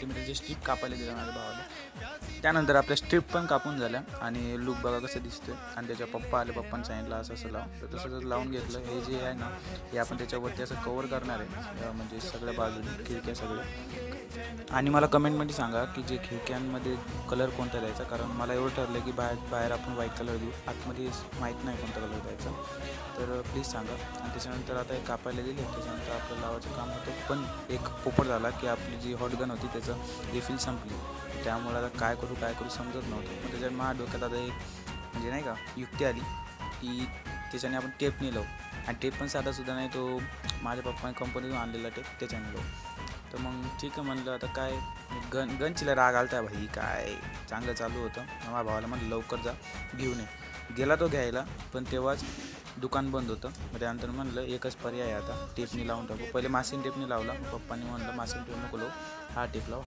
सेंटीमीटरची strip कापायला दिला माझ्या भावाला. त्यानंतर आपल्या स्ट्रीप पण कापून झाल्या आणि लूक बघा कसं दिसतोय. आणि त्याच्या पप्पा आले, पप्पांनी सांगितलं असं असं लावून, तर तसं लावून घेतलं. हे जे आहे ना हे आपण त्याच्यावरती असं कवर करणार आहे, म्हणजे सगळ्या बाजूने खिडक्या सगळ्या. आणि मला कमेंटमध्ये सांगा की जे खिडक्यांमध्ये कलर कोणता द्यायचा, कारण मला एवढं ठरलं की बाहेर आपण व्हाईट कलर देऊ, आतमध्ये माहीत नाही कोणता कलर द्यायचा, तर प्लीज सांगा. आणि त्याच्यानंतर आता एक कापायला दिले, त्याच्यानंतर आपलं लावायचं काम होतं. पण एक पोपट झाला की आपली जी हॉटगन होती त्याचं रिफिल संपली, त्यामुळे आता काय करू समजत नव्हतं. पण त्याच्यात माझ्या डोक्यात आता एक म्हणजे नाही का युक्ती आली की त्याच्याने आपण टेपने लावू. आणि टेप पण साधासुद्धा नाही, तो माझ्या पप्पाने कंपनीतून आणलेला टेप, त्याच्याने लावू. तर मग ठीक आहे म्हणलं, आता काय गनचीला राग आलता भाई, काय चांगलं चालू होतं. माझ्या भावाला म्हणलं लवकर जा घेऊन ये. गेला तो घ्यायला, पण तेव्हाच दुकान बंद होतं. मग त्यानंतर म्हणलं एकच पर्याय आता, टेपनी लावून टाकू. पहिले मासिन टेपनी लावला, पप्पांनी म्हणलं मासिन टेप नको लावू, हा टेप लाव.